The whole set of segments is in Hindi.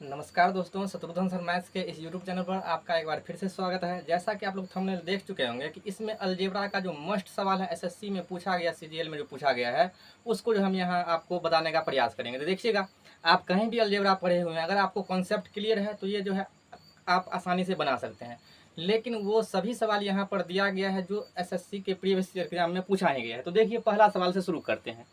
नमस्कार दोस्तों, शत्रुघ्न सर मैथ्स के इस यूट्यूब चैनल पर आपका एक बार फिर से स्वागत है। जैसा कि आप लोग थंबनेल देख चुके होंगे कि इसमें अलजेब्रा का जो मस्ट सवाल है एसएससी में पूछा गया, सीजीएल में जो पूछा गया है, उसको जो हम यहाँ आपको बताने का प्रयास करेंगे। तो देखिएगा, आप कहीं भी अलजेब्रा पढ़े हुए हैं, अगर आपको कॉन्सेप्ट क्लियर है तो ये जो है आप आसानी से बना सकते हैं। लेकिन वो सभी सवाल यहाँ पर दिया गया है जो एसएससी के प्रीवियस ईयर एग्जाम में पूछा ही गया है। तो देखिए, पहला सवाल से शुरू करते हैं।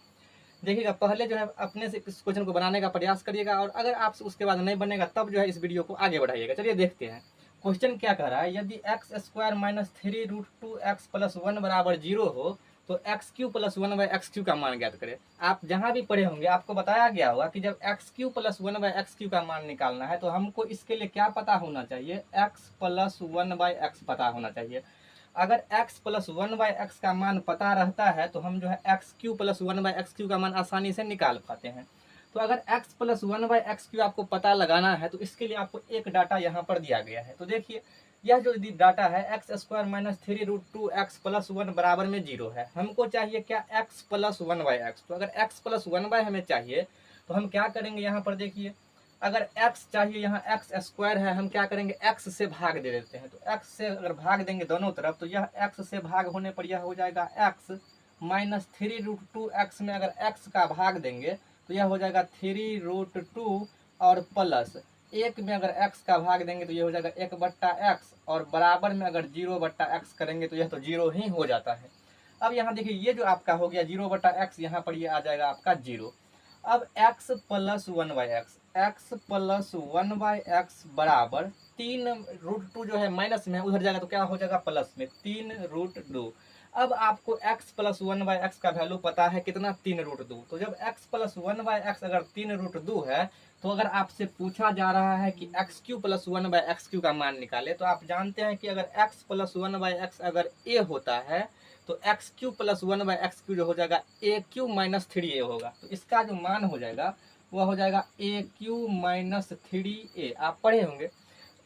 देखिएगा, पहले जो है अपने से इस क्वेश्चन को बनाने का प्रयास करिएगा, और अगर आपसे उसके बाद नहीं बनेगा तब जो है इस वीडियो को आगे बढ़ाइएगा। चलिए देखते हैं क्वेश्चन क्या कह रहा है। यदि x square minus 3√2x plus 1 बराबर 0 हो तो एक्स क्यू प्लस 1/x³ का मान ज्ञात करें। आप जहां भी पढ़े होंगे आपको बताया गया होगा कि जब एक्स क्यू प्लस 1/x³ का मान निकालना है तो हमको इसके लिए क्या पता होना चाहिए, एक्स प्लस 1/x पता होना चाहिए। अगर x प्लस 1/x का मान पता रहता है तो हम जो है एक्स क्यू प्लस 1/x³ का मान आसानी से निकाल पाते हैं। तो अगर x प्लस 1/x³ आपको पता लगाना है तो इसके लिए आपको एक डाटा यहाँ पर दिया गया है। तो देखिए, यह जो डाटा है x square minus 3√2x plus 1 बराबर में 0 है। हमको चाहिए क्या, x प्लस 1/x। तो अगर x प्लस 1 हमें चाहिए तो हम क्या करेंगे, यहाँ पर देखिए, अगर x चाहिए, यहाँ एक्स स्क्वायर है, हम क्या करेंगे, x से भाग दे देते हैं। तो x से अगर भाग देंगे दोनों तरफ तो यह x से भाग होने पर यह हो जाएगा x माइनस 3√2x में अगर x का भाग देंगे तो यह हो जाएगा 3√2 और प्लस 1 में अगर x का भाग देंगे तो यह हो जाएगा 1/x, और बराबर में अगर 0/x करेंगे तो यह तो 0 ही हो जाता है। अब यहाँ देखिए, ये जो आपका हो गया 0/x, यहाँ पर ये आ जाएगा आपका 0। अब x plus 1/x, x plus 1/x बराबर 3√2 जो है माइनस में है, उधर जाएगा तो क्या हो जाएगा, प्लस में 3√2। अब आपको x प्लस 1/x का वैल्यू पता है कितना, 3√2। तो जब x प्लस 1/x अगर 3√2 है तो अगर आपसे पूछा जा रहा है कि x³ प्लस 1/x³ का मान निकाले, तो आप जानते हैं कि अगर x प्लस 1/x अगर a होता है तो x³ प्लस 1/x³ जो हो जाएगा a³ माइनस 3a होगा। तो इसका जो मान हो जाएगा वह हो जाएगा a³ माइनस 3a। आप पढ़े होंगे,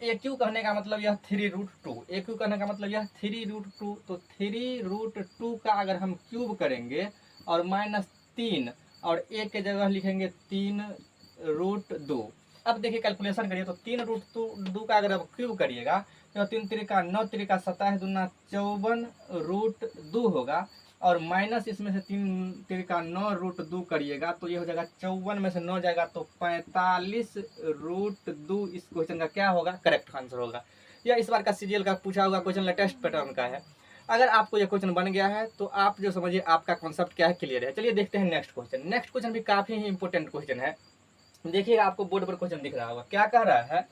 a³ कहने का मतलब यह 3√2, a³ कहने का मतलब यह 3√2। तो 3√2 का अगर हम क्यूब करेंगे और माइनस 3 और a के जगह लिखेंगे 3√2। अब देखिए कैलकुलेशन करिए, तो 3√2 का अगर आप क्यूब करिएगा तो 3 त्रिका 9 त्रिका 27 दूना 54√2 होगा, और माइनस इसमें से 3 त्रिका 9√2 करिएगा तो ये हो जाएगा 54 में से 9 जाएगा तो 45√2। इस क्वेश्चन का क्या होगा, करेक्ट आंसर होगा। यह इस बार का सीजीएल का पूछा हुआ क्वेश्चन लेटेस्ट पैटर्न का है। अगर आपको यह क्वेश्चन बन गया है तो आप जो समझिए आपका कॉन्सेप्ट क्या है, क्लियर है। चलिए देखते हैं नेक्स्ट क्वेश्चन। नेक्स्ट क्वेश्चन भी काफी ही इंपॉर्टेंट क्वेश्चन है। देखिएगा, आपको बोर्ड पर क्वेश्चन दिख रहा होगा, क्या कह रहा है,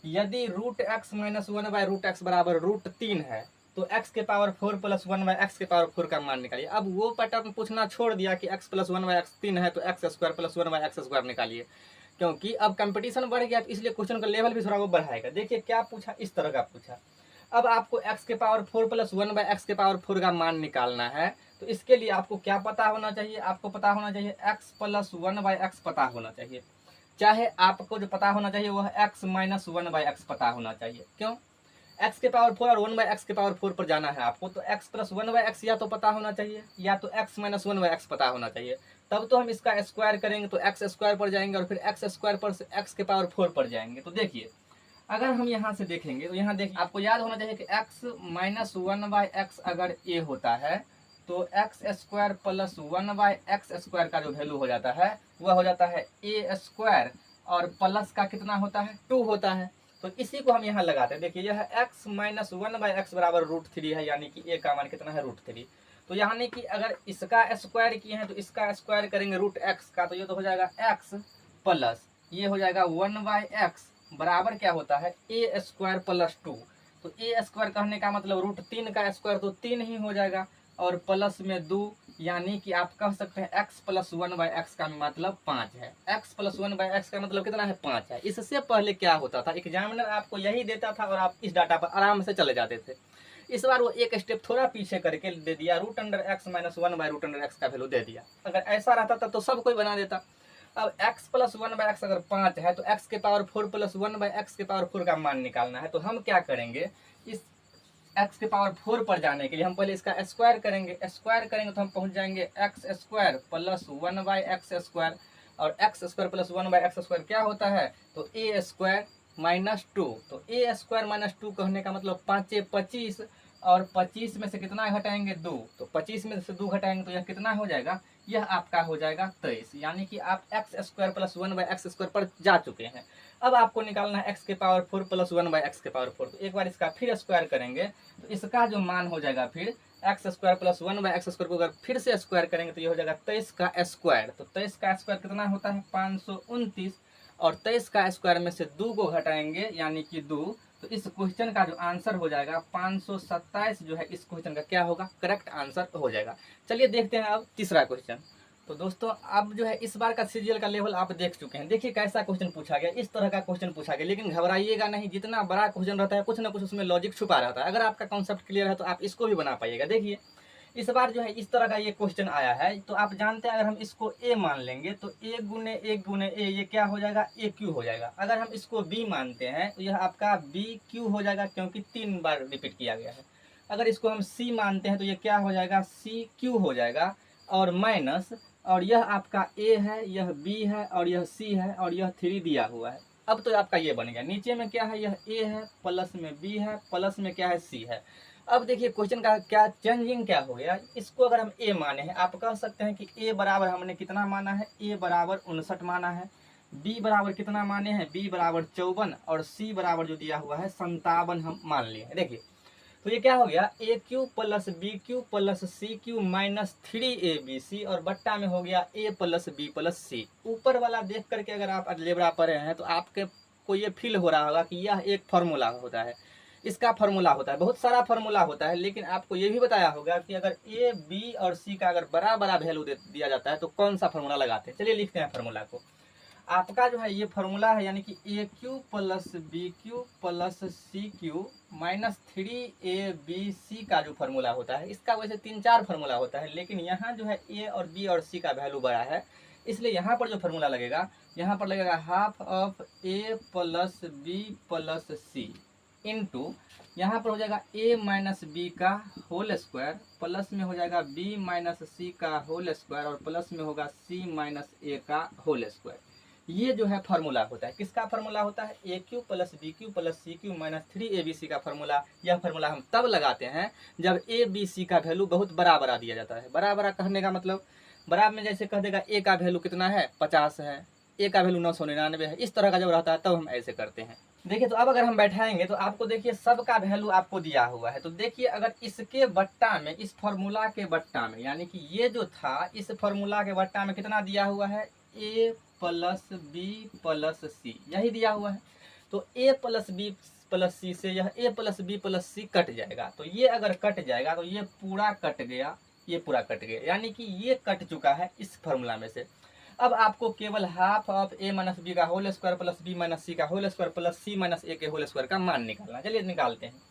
यदि √x माइनस 1/√x बराबर √3 है तो x के पावर 4 प्लस 1/x के पावर 4 का मान निकालिए। अब वो पैटर्न पूछना छोड़ दिया कि x प्लस 1/x 3 है तो x स्क्वायर प्लस 1/x² निकालिए, क्योंकि अब कंपटीशन बढ़ गया तो इसलिए क्वेश्चन का लेवल भी थोड़ा वो बढ़ाएगा। देखिए क्या पूछा, इस तरह का पूछा। अब आपको x के पावर 4 प्लस 1/x के पावर 4 का मान निकालना है, तो इसके लिए आपको क्या पता होना चाहिए, आपको पता होना चाहिए x प्लस 1/x पता होना चाहिए। चाहे आपको जो पता होना चाहिए वह x माइनस 1/x पता होना चाहिए। क्यों, x के पावर 4 और 1/x के पावर 4 पर जाना है आपको, तो x प्लस 1/x या तो पता होना चाहिए या तो x माइनस 1/x पता होना चाहिए। तब तो हम इसका स्क्वायर करेंगे तो x स्क्वायर पर जाएंगे और फिर x स्क्वायर पर से x के पावर 4 पर जाएंगे। तो देखिए, अगर हम यहाँ से देखेंगे तो यहाँ देखिए, आपको याद होना चाहिए कि x माइनस 1/x अगर a होता है तो एक्स स्क्वायर प्लस 1/x² का जो वैल्यू हो जाता है वह हो जाता है a स्क्वायर, और प्लस का कितना होता है, 2 होता है। तो इसी को हम यहाँ लगाते हैं। देखिए, यह x माइनस 1/x बराबर √3 है, यानी कि a का मान कितना है, √3। तो यानी कि अगर इसका स्क्वायर किए हैं तो इसका स्क्वायर करेंगे √x का, तो ये तो हो जाएगा x प्लस ये हो जाएगा 1/x बराबर क्या होता है, a स्क्वायर प्लस 2। तो a स्क्वायर कहने का मतलब √3 का स्क्वायर तो 3 ही हो जाएगा, और प्लस में 2, यानी कि आप कह सकते हैं x प्लस 1/x का मतलब 5 है। x प्लस 1/x का मतलब कितना है, 5 है। इससे पहले क्या होता था, एग्जामिनर आपको यही देता था और आप इस डाटा पर आराम से चले जाते थे। इस बार वो एक स्टेप थोड़ा पीछे करके दे दिया, √x माइनस 1/√x का वैल्यू दे दिया। अगर ऐसा रहता था तो सब कोई बना देता। अब x प्लस 1/x अगर 5 है तो x के पावर 4 प्लस 1/x के पावर 4 का मान निकालना है। तो हम क्या करेंगे, इस x के पावर 4 पर जाने के लिए हम पहले इसका स्क्वायर करेंगे। स्क्वायर करेंगे तो हम पहुंच जाएंगे x square plus 1/x square, और एक्स स्क्वायर प्लस 1/x² क्या होता है, तो ए स्क्वायर माइनस 2। तो ए स्क्वायर माइनस 2 कहने का मतलब 5 25, और 25 में से कितना घटाएंगे 2, तो 25 में से 2 घटाएंगे तो यह कितना हो जाएगा, यह आपका हो जाएगा 23। यानी कि आप एक्स स्क्वायर प्लस 1/x² पर जा चुके हैं। अब आपको निकालना है एक्स के पावर 4 प्लस 1/x के पावर 4। तो एक बार इसका फिर स्क्वायर करेंगे तो इसका जो मान हो जाएगा फिर एक्स स्क्वायर प्लस 1/x² को अगर फिर से स्क्वायर करेंगे तो ये हो जाएगा 23 का स्क्वायर। तो 23 का स्क्वायर कितना होता है 529, और 23 का स्क्वायर में से 2 को घटाएंगे यानी कि 2, तो इस क्वेश्चन का जो आंसर हो जाएगा 527 जो है इस क्वेश्चन का क्या होगा, करेक्ट आंसर हो जाएगा। चलिए देखते हैं अब तीसरा क्वेश्चन। तो दोस्तों अब जो है इस बार का सीजीएल का लेवल आप देख चुके हैं। देखिए कैसा क्वेश्चन पूछा गया, इस तरह का क्वेश्चन पूछा गया, लेकिन घबराइएगा नहीं, जितना बड़ा क्वेश्चन रहता है कुछ ना कुछ उसमें लॉजिक छुपा रहता है। अगर आपका कॉन्सेप्ट क्लियर है तो आप इसको भी बना पाइएगा। देखिए इस बार जो है इस तरह का ये क्वेश्चन आया है, तो आप जानते हैं अगर हम इसको ए मान लेंगे तो ए गुने ए ये क्या हो जाएगा, ए क्यू हो जाएगा। अगर हम इसको बी मानते हैं तो यह आपका बी क्यू हो जाएगा, क्योंकि 3 बार रिपीट किया गया है। अगर इसको हम सी मानते हैं तो ये क्या हो जाएगा, सी क्यू हो जाएगा, और माइनस, और यह आपका ए है, यह बी है, और यह सी है, और यह 3 दिया हुआ है। अब तो आपका ये बन गया, नीचे में क्या है, यह ए है, प्लस में बी है, प्लस में क्या है, सी है। अब देखिए क्वेश्चन का क्या चेंजिंग क्या हो गया, इसको अगर हम ए माने हैं, आप कह सकते हैं कि ए बराबर हमने कितना माना है, ए बराबर 59 माना है, बी बराबर कितना माने हैं, बी बराबर 54, और सी बराबर जो दिया हुआ है 57 हम मान लिए हैं। देखिए तो ये क्या हो गया, a cube plus b cube plus c cube minus 3abc, और बट्टा में हो गया a plus B plus c. ऊपर वाला देख करके अगर आप अलजेब्रा पढ़े हैं तो आपके को ये फील हो रहा होगा कि यह एक फार्मूला होता है, इसका फार्मूला होता है, बहुत सारा फार्मूला होता है। लेकिन आपको ये भी बताया होगा कि अगर ए बी और सी का अगर बड़ा बड़ा वैल्यू दिया जाता है तो कौन सा फार्मूला लगाते हैं। चलिए लिखते हैं फार्मूला को। आपका जो है ये फार्मूला है, यानी कि a cube plus b cube plus c cube minus 3abc का जो फार्मूला होता है, इसका वैसे 3-4 फार्मूला होता है, लेकिन यहाँ जो है ए और बी और सी का वैल्यू बड़ा है, इसलिए यहाँ पर जो फार्मूला लगेगा, यहाँ पर लगेगा half of A plus B plus C into यहाँ पर हो जाएगा ए माइनस बी का होल स्क्वायर, प्लस में हो जाएगा बी माइनस सी का होल स्क्वायर, और प्लस में होगा सी माइनस ए का होल स्क्वायर। ये जो है फार्मूला होता है, किसका फार्मूला होता है, a cube plus b cube plus c cube minus 3abc का फार्मूला। यह फार्मूला हम तब लगाते हैं जब ए बी सी का वैल्यू बहुत बड़ा बड़ा दिया जाता है। बड़ा बड़ा कहने का मतलब, बराबर में जैसे कह देगा ए का वैल्यू कितना है 50 है, ए का वैल्यू 999 है, इस तरह का जब रहता है तब हम ऐसे करते हैं। देखिए तो अब अगर हम बैठाएंगे तो आपको देखिए सबका वैल्यू आपको दिया हुआ है। तो देखिए अगर इसके बट्टा में, इस फार्मूला के बट्टा में, यानी कि ये जो था इस फार्मूला के बट्टा में कितना दिया हुआ है, ए प्लस बी प्लस सी, यही दिया हुआ है। तो ए प्लस बी प्लस सी से यह ए प्लस बी प्लस सी कट जाएगा, तो ये अगर कट जाएगा तो ये पूरा कट गया, ये पूरा कट गया, यानी कि ये कट चुका है इस फार्मूला में से। अब आपको केवल half of a minus B का whole square plus b minus c का whole square plus c minus a के होल स्क्वायर का मान निकालना। चलिए निकालते हैं।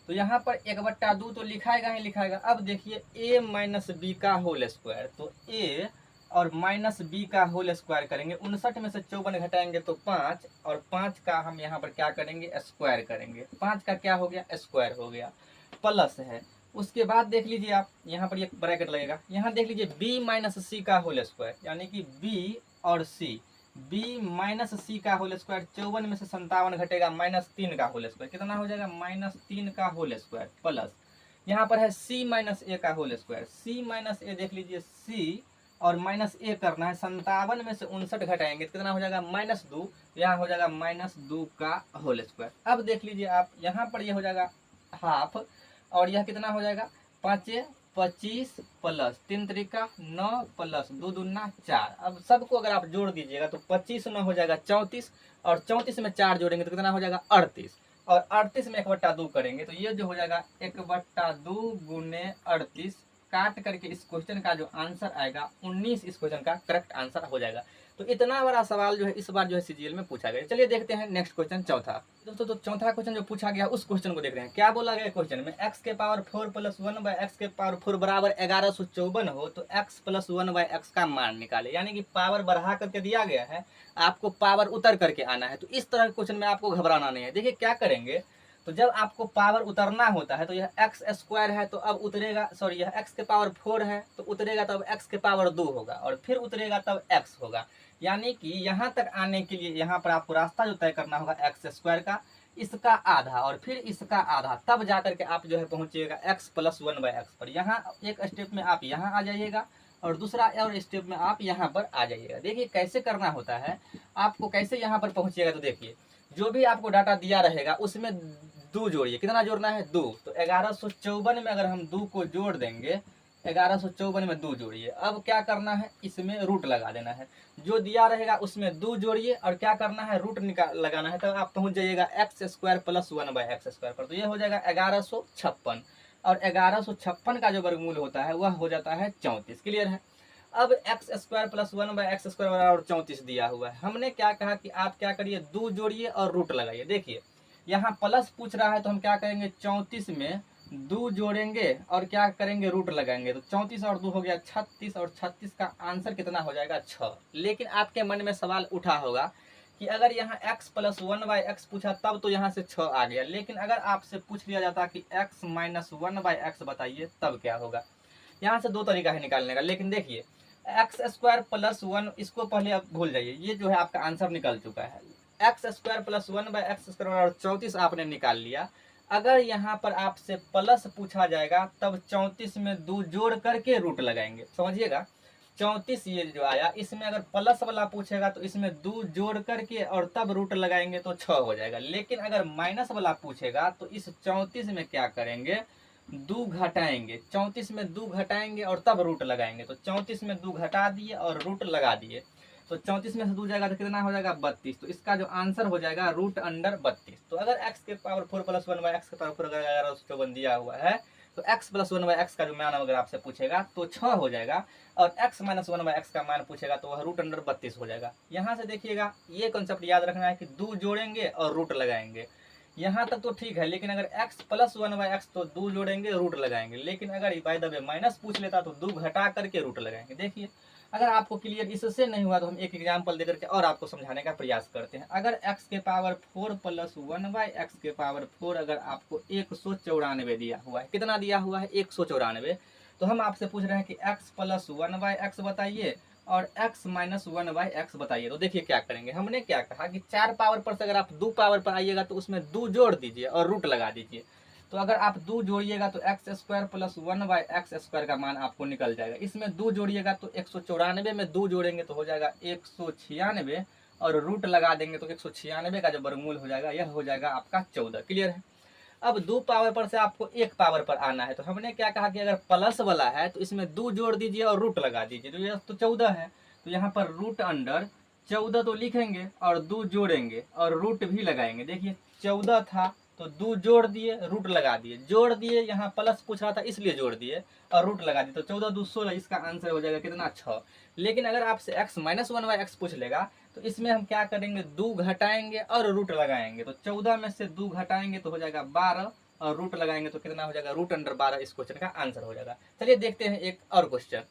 तो यहाँ पर 1/2 तो लिखाएगा ही लिखाएगा। अब देखिए ए माइनस बी का होल स्क्वायर, तो ए और माइनस बी का होल स्क्वायर करेंगे, 59 में से 54 घटाएंगे तो 5, और 5 का हम यहाँ पर क्या करेंगे, स्क्वायर करेंगे। 5 का क्या हो गया, स्क्वायर हो गया, प्लस है। उसके बाद देख लीजिए आप, यहाँ पर एक ब्रैकेट लगेगा, यहाँ देख लीजिए बी माइनस सी का होल स्क्वायर, यानी कि बी और सी, बी माइनस सी का होल स्क्वायर, 54 में से 57 घटेगा, -3 का होल स्क्वायर, कितना हो जाएगा, -3 का होल स्क्वायर, प्लस यहाँ पर है सी माइनस ए का होल स्क्वायर, सी माइनस ए देख लीजिए, सी और माइनस ए करना है, 57 में से 59 घटाएंगे तो कितना हो जाएगा, -2, यहाँ हो जाएगा -2 का होल स्क्वायर। अब देख लीजिए आप, यहाँ पर ये हो जाएगा हाफ, और यह कितना हो जाएगा, 5 25 प्लस 3 त्रिका 9 प्लस 2 दूना 4। अब सबको अगर आप जोड़ दीजिएगा तो 25 9 हो जाएगा 34, और 34 में 4 जोड़ेंगे तो कितना हो जाएगा 38, और 38 में 1/2 करेंगे तो ये जो हो जाएगा 1/2 गुने 38, काट करके इस क्वेश्चन का जो आंसर आएगा 19 इस क्वेश्चन का करेक्ट आंसर हो जाएगा। तो इतना बड़ा सवाल जो है इस बार जो है सीजीएल में पूछा गया। चलिए देखते हैं नेक्स्ट क्वेश्चन, चौथा। दोस्तों तो चौथा क्वेश्चन जो पूछा गया उस क्वेश्चन को देख रहे हैं। क्या बोला गया क्वेश्चन में, x के पावर 4 प्लस 1/x के पावर 4 बराबर 1154 हो तो x प्लस 1/x का मान निकाले। यानी कि पावर बढ़ा करके दिया गया है, आपको पावर उतर करके आना है। तो इस तरह के क्वेश्चन में आपको घबराना नहीं है। देखिए क्या करेंगे, तो जब आपको पावर उतरना होता है तो यह एक्स स्क्वायर है तो अब उतरेगा, सॉरी यह x के पावर 4 है तो उतरेगा तब x के पावर 2 होगा, और फिर उतरेगा तब x होगा। यानी कि यहाँ तक आने के लिए यहाँ पर आपको रास्ता जो तय करना होगा एक्स स्क्वायर का, इसका आधा और फिर इसका आधा, तब जाकर के आप जो है पहुंचिएगा x plus one by x पर। यहाँ एक स्टेप में आप यहाँ आ जाइएगा और दूसरा और स्टेप में आप यहाँ पर आ जाइएगा। देखिए कैसे करना होता है आपको, कैसे यहाँ पर पहुंचिएगा। तो देखिए जो भी आपको डाटा दिया रहेगा उसमें दो जोड़िए। कितना जोड़ना है? दो। तो 1154 में अगर हम दो को जोड़ देंगे, 1154 में दो जोड़िए। अब क्या करना है, इसमें रूट लगा देना है। जो दिया रहेगा उसमें दो जोड़िए और क्या करना है, रूट लगाना है। तो आप पहुंच जाइएगा x square plus one by x square पर। तो ये हो जाएगा 1156 और 1156 का जो वर्गमूल होता है वह हो जाता है 34। क्लियर है? अब x square plus one by x square और 34 दिया हुआ है। हमने क्या कहा कि आप क्या करिए, दो जोड़िए और रूट लगाइए। देखिए यहाँ प्लस पूछ रहा है तो हम क्या करेंगे, 34 में दो जोड़ेंगे और क्या करेंगे, रूट लगाएंगे। तो 34 और 2 हो गया 36 और 36 का आंसर कितना हो जाएगा, 6। लेकिन आपके मन में सवाल उठा होगा कि अगर यहाँ x plus one by x पूछा तब तो यहाँ से 6 आ गया, लेकिन अगर आपसे पूछ लिया जाता कि x minus one by x बताइए तब क्या होगा। यहाँ से दो तरीका है निकालने का। लेकिन देखिए एक्स स्क्वायर प्लस वन, इसको पहले आप भूल जाइए, ये जो है आपका आंसर निकल चुका है। X square plus one by x square और 34 आपने निकाल लिया। अगर यहाँ पर आपसे प्लस पूछा जाएगा तब 34 में दो जोड़ करके रूट लगाएंगे। समझिएगा 34 ये जो आया, इसमें अगर प्लस वाला पूछेगा तो इसमें दो जोड़ करके और तब रूट लगाएंगे तो 6 हो जाएगा। लेकिन अगर माइनस वाला पूछेगा तो इस 34 में क्या करेंगे, दो घटाएंगे। 34 में दो घटाएंगे और तब रूट लगाएंगे। तो 34 में दो घटा दिए और रूट लगा दिए। तो 34 में से दो जाएगा तो कितना हो जाएगा, 32। तो इसका जो आंसर हो जाएगा रूट अंडर 32। तो अगर x के power 4 plus one by x के पावर 4 अगर 1154 दिया हुआ है तो x plus one by x का जो मान अगर आपसे पूछेगा तो 6 हो जाएगा और x minus one by x का मान पूछेगा तो वह रूट अंडर 32 हो जाएगा। यहाँ से देखिएगा ये कॉन्सेप्ट याद रखना है कि दो जोड़ेंगे और रूट लगाएंगे। यहाँ तक तो ठीक है, लेकिन अगर x plus one by x तो दो जोड़ेंगे रूट लगाएंगे। लेकिन अगर बाय द वे माइनस पूछ लेता तो दो घटा करके रूट लगाएंगे। देखिए अगर आपको क्लियर इससे नहीं हुआ तो हम एक एग्जाम्पल देकर के और आपको समझाने का प्रयास करते हैं। अगर x के power 4 plus one by x के पावर 4 अगर आपको 194 दिया हुआ है, कितना दिया हुआ है, 194, तो हम आपसे पूछ रहे हैं कि x plus one by x बताइए और x minus one by x बताइए। तो देखिए क्या करेंगे, हमने क्या कहा कि 4 पावर पर से अगर आप 2 पावर पर आइएगा तो उसमें 2 जोड़ दीजिए और रूट लगा दीजिए। तो अगर आप 2 जोड़िएगा तो x square plus one by x square का मान आपको निकल जाएगा। इसमें 2 जोड़िएगा तो 194 में 2 जोड़ेंगे तो हो जाएगा 196 और रूट लगा देंगे तो 196 का जो वर्गमूल हो जाएगा यह हो जाएगा आपका 14। क्लियर है? अब 2 पावर पर से आपको 1 पावर पर आना है। तो हमने क्या कहा कि अगर प्लस वाला है तो इसमें 2 जोड़ दीजिए और रूट लगा दीजिए। तो यह तो 14 है, तो यहाँ पर रूट अंडर 14 तो लिखेंगे और 2 जोड़ेंगे और रूट भी लगाएंगे। देखिए 14 था तो 2 जोड़ दिए, रूट लगा दिए, जोड़ दिए, यहाँ प्लस पूछ रहा था इसलिए जोड़ दिए और रूट लगा दिए। तो 14 2 16, इसका आंसर हो जाएगा कितना, 6। लेकिन अगर आपसे x minus one by x पूछ लेगा तो इसमें हम क्या करेंगे, 2 घटाएंगे और रूट लगाएंगे। तो 14 में से 2 घटाएंगे तो हो जाएगा 12 और रूट लगाएंगे तो कितना हो जाएगा, रूट अंडर 12 इस क्वेश्चन का आंसर हो जाएगा। चलिए देखते हैं एक और क्वेश्चन।